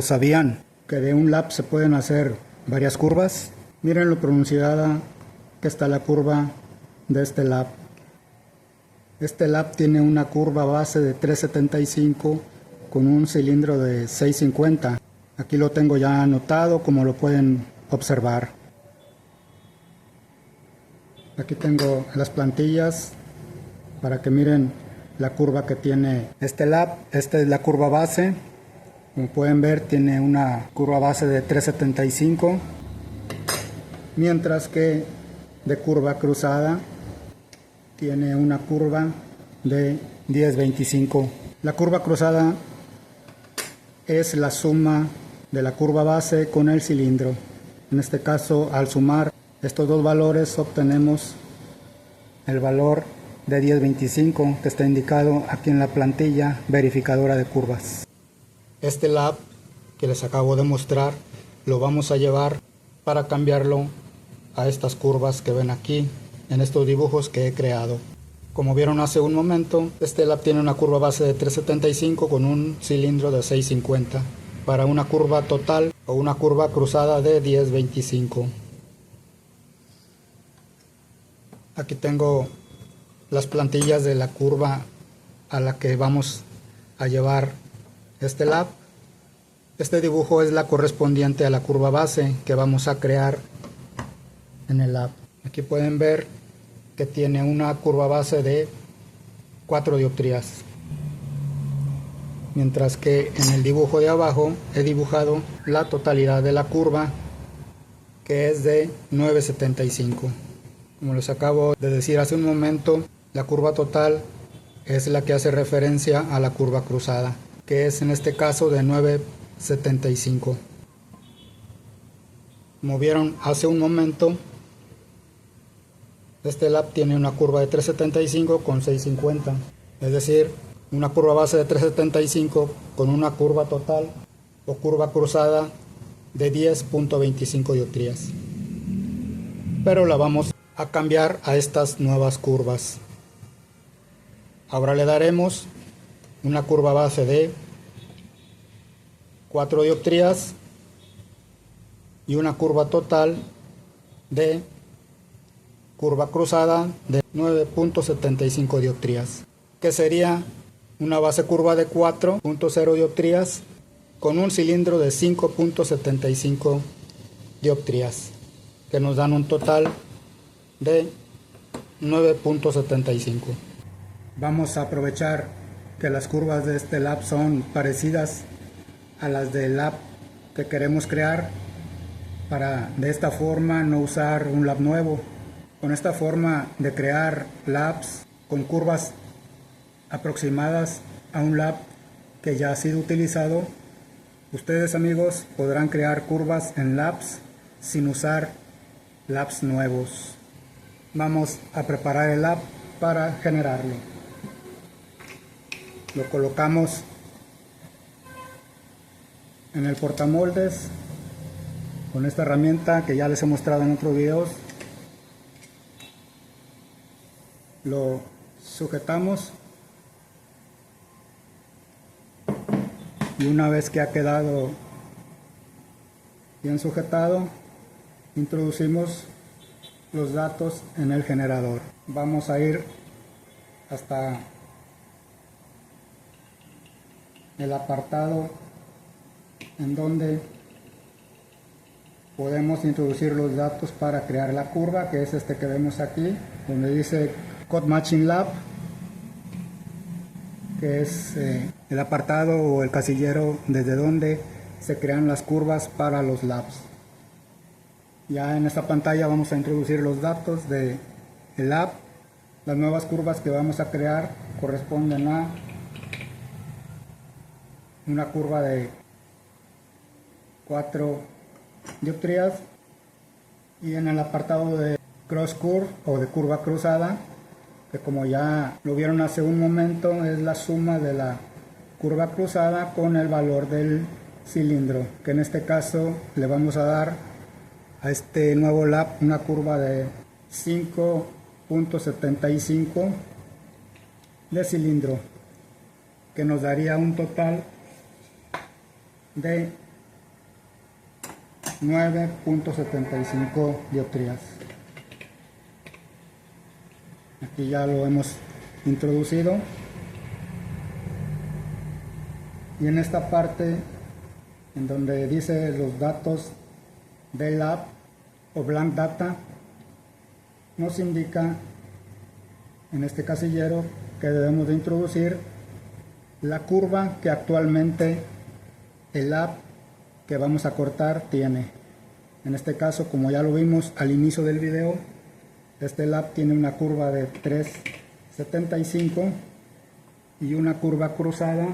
¿Sabían que de un lap se pueden hacer varias curvas? Miren lo pronunciada que está la curva de este lap. Este lap tiene una curva base de 375 con un cilindro de 650. Aquí lo tengo ya anotado, como lo pueden observar. Aquí tengo las plantillas para que miren la curva que tiene este lap. Esta es la curva base. Como pueden ver, tiene una curva base de 375, mientras que de curva cruzada tiene una curva de 1025. La curva cruzada es la suma de la curva base con el cilindro. En este caso, al sumar estos dos valores, obtenemos el valor de 1025 que está indicado aquí en la plantilla verificadora de curvas. Este lap que les acabo de mostrar lo vamos a llevar para cambiarlo a estas curvas que ven aquí en estos dibujos que he creado. Como vieron hace un momento, este lap tiene una curva base de 375 con un cilindro de 650 para una curva total o una curva cruzada de 1025. Aquí tengo las plantillas de la curva a la que vamos a llevar este lap. Este dibujo es la correspondiente a la curva base que vamos a crear en el lap. Aquí pueden ver que tiene una curva base de 4 dioptrías, mientras que en el dibujo de abajo he dibujado la totalidad de la curva, que es de 975. Como les acabo de decir hace un momento, la curva total es la que hace referencia a la curva cruzada, que es en este caso de 975. Como vieron hace un momento, este lap tiene una curva de 375 con 650, es decir, una curva base de 375 con una curva total o curva cruzada de 10.25 dioptrías. Pero la vamos a cambiar a estas nuevas curvas. Ahora le daremos una curva base de 4 dioptrías y una curva total de curva cruzada de 9.75 dioptrías, que sería una base curva de 4.0 dioptrías con un cilindro de 5.75 dioptrías, que nos dan un total de 9.75. Vamos a aprovechar que las curvas de este lap son parecidas a las del lap que queremos crear, para de esta forma no usar un lap nuevo. Con esta forma de crear laps con curvas aproximadas a un lap que ya ha sido utilizado, ustedes, amigos, podrán crear curvas en laps sin usar laps nuevos. Vamos a preparar el lap para generarlo. Lo colocamos en el portamoldes con esta herramienta que ya les he mostrado en otros videos. Lo sujetamos y una vez que ha quedado bien sujetado, introducimos los datos en el generador. Vamos a ir hasta el apartado en donde podemos introducir los datos para crear la curva, que es este que vemos aquí, donde dice Code Matching Lap, que es el apartado o el casillero desde donde se crean las curvas para los laps. Ya en esta pantalla vamos a introducir los datos del lap. Las nuevas curvas que vamos a crear corresponden a una curva de 4 dioptrías, y en el apartado de cross curve o de curva cruzada, que como ya lo vieron hace un momento, es la suma de la curva cruzada con el valor del cilindro, que en este caso le vamos a dar a este nuevo lap una curva de 5.75 de cilindro, que nos daría un total de 9.75 dioptrías. Aquí ya lo hemos introducido. Y en esta parte, en donde dice los datos del lab o blank data, nos indica en este casillero que debemos de introducir la curva que actualmente el lab que vamos a cortar tiene. En este caso, como ya lo vimos al inicio del video, este lab tiene una curva de 3.75 y una curva cruzada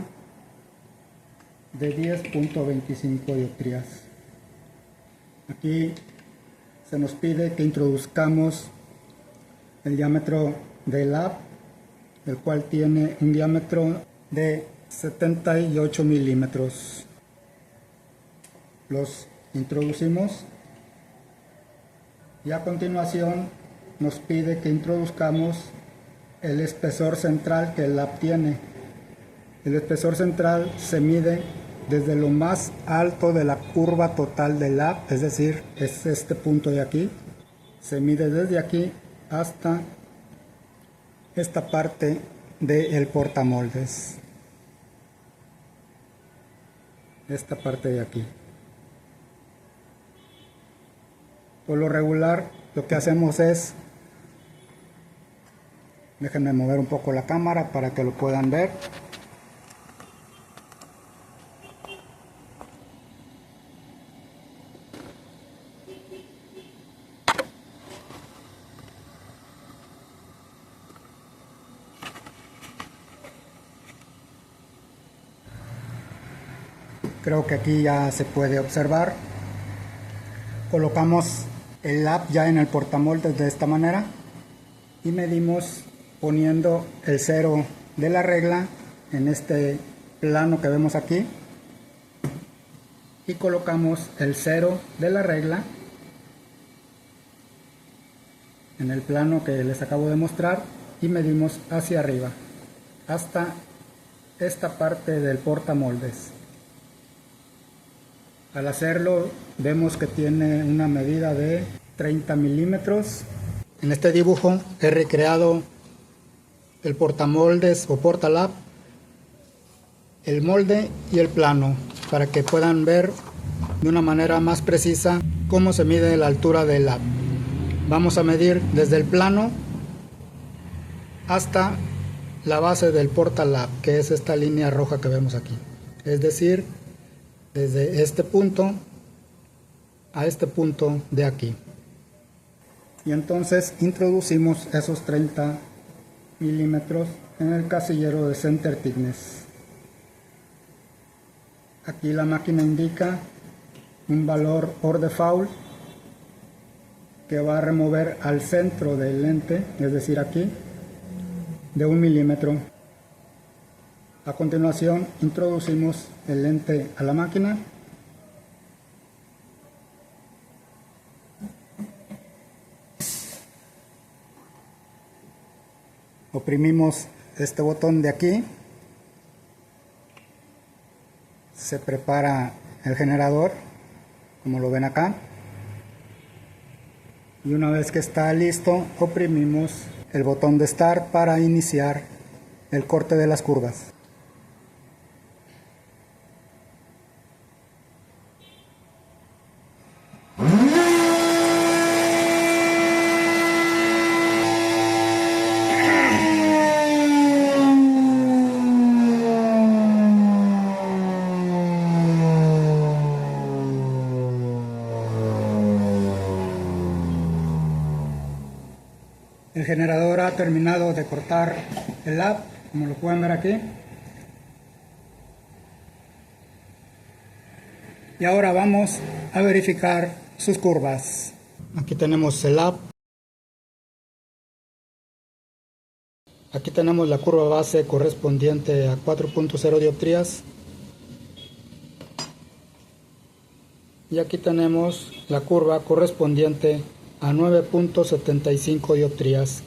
de 10.25 dioptrías. Aquí se nos pide que introduzcamos el diámetro del lab, el cual tiene un diámetro de 78 milímetros. Los introducimos y a continuación nos pide que introduzcamos el espesor central que el lab tiene. El espesor central se mide desde lo más alto de la curva total del lab, es decir, es este punto de aquí. Se mide desde aquí hasta esta parte del portamoldes. Esta parte de aquí. Por lo regular, lo que hacemos es, déjenme mover un poco la cámara para que lo puedan ver. Creo que aquí ya se puede observar. Colocamos el lab ya en el portamoldes de esta manera y medimos poniendo el cero de la regla en este plano que vemos aquí y colocamos el cero de la regla en el plano que les acabo de mostrar y medimos hacia arriba hasta esta parte del portamoldes. Al hacerlo vemos que tiene una medida de 30 milímetros. En este dibujo he recreado el portamoldes o portalab, el molde y el plano para que puedan ver de una manera más precisa cómo se mide la altura del lab. Vamos a medir desde el plano hasta la base del portalab, que es esta línea roja que vemos aquí, es decir, desde este punto a este punto de aquí. Y entonces introducimos esos 30 milímetros en el casillero de center thickness. Aquí la máquina indica un valor por default que va a remover al centro del lente, es decir aquí, de 1 milímetro. A continuación introducimos el lente a la máquina oprimimos este botón de aquí, se prepara el generador como lo ven acá y una vez que está listo oprimimos el botón de Start para iniciar el corte de las curvas. El generador ha terminado de cortar el lab, como lo pueden ver aquí. Y ahora vamos a verificar sus curvas. Aquí tenemos el lab. Aquí tenemos la curva base correspondiente a 4.0 dioptrías. Y aquí tenemos la curva correspondiente a 9.75 dioptrías,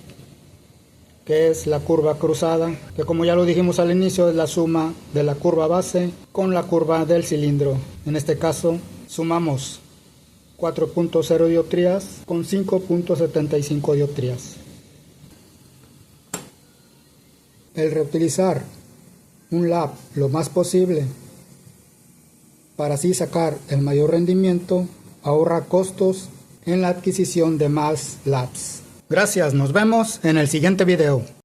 que es la curva cruzada, que como ya lo dijimos al inicio es la suma de la curva base con la curva del cilindro. En este caso sumamos 4.0 dioptrías con 5.75 dioptrías. El reutilizar un lab lo más posible para así sacar el mayor rendimiento ahorra costos en la adquisición de más labs. Gracias, nos vemos en el siguiente video.